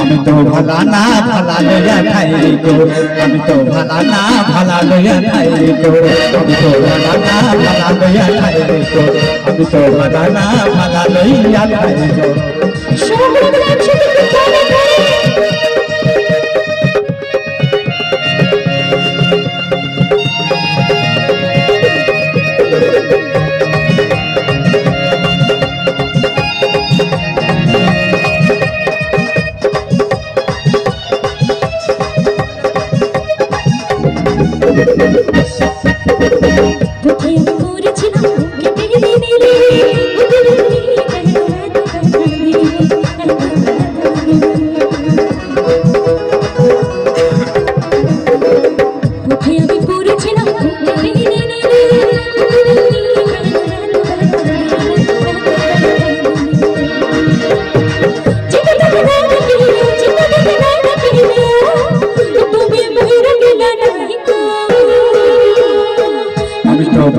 আমি তো ভালা না ভালা লইয়া খাই গো, আমি তো ভালা না ভালা লইয়া খাই গো, আমি তো ভালা না ভালা লইয়া খাই গো, আমি তো ভালা না ভালা লইয়া খাই গো।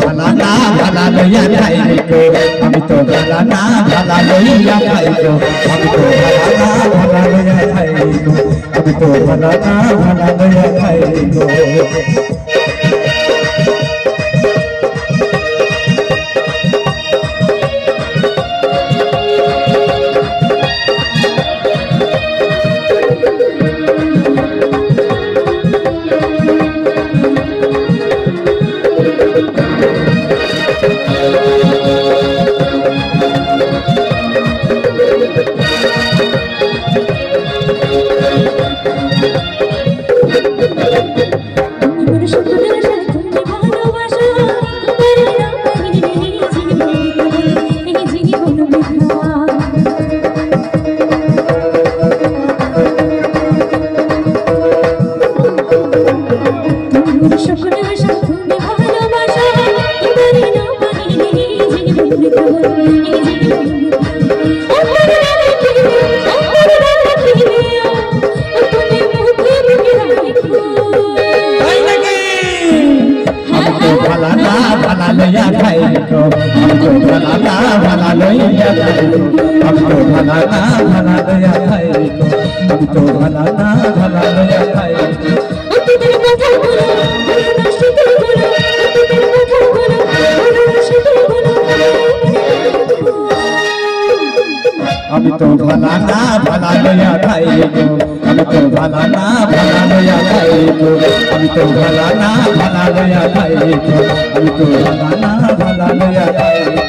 ভালা না ভালা লইয়া খাই গো, আমি তো ভালা না ভালা লইয়া খাই গো, আমি তো ভালা না ভালা লইয়া খাই গো, আমি তো ভালা না ভালা লইয়া খাই গো। ভালা লইয়া খাই গো, আমি তো ভালা না ভালা লইয়া খাই গো, আমি তো ভালা না ভালা লইয়া খাই গো, আমি তো ভালা না ভালা লইয়া খাই গো। আমি তো ভালা না ভালা লইয়া খাই গো, আমি তো ভালা না ভালা লইয়া খাই গো, আমি তো ভালা না ভালা লইয়া খাই গো, আমি তো ভালা না ভালা লইয়া খাই গো।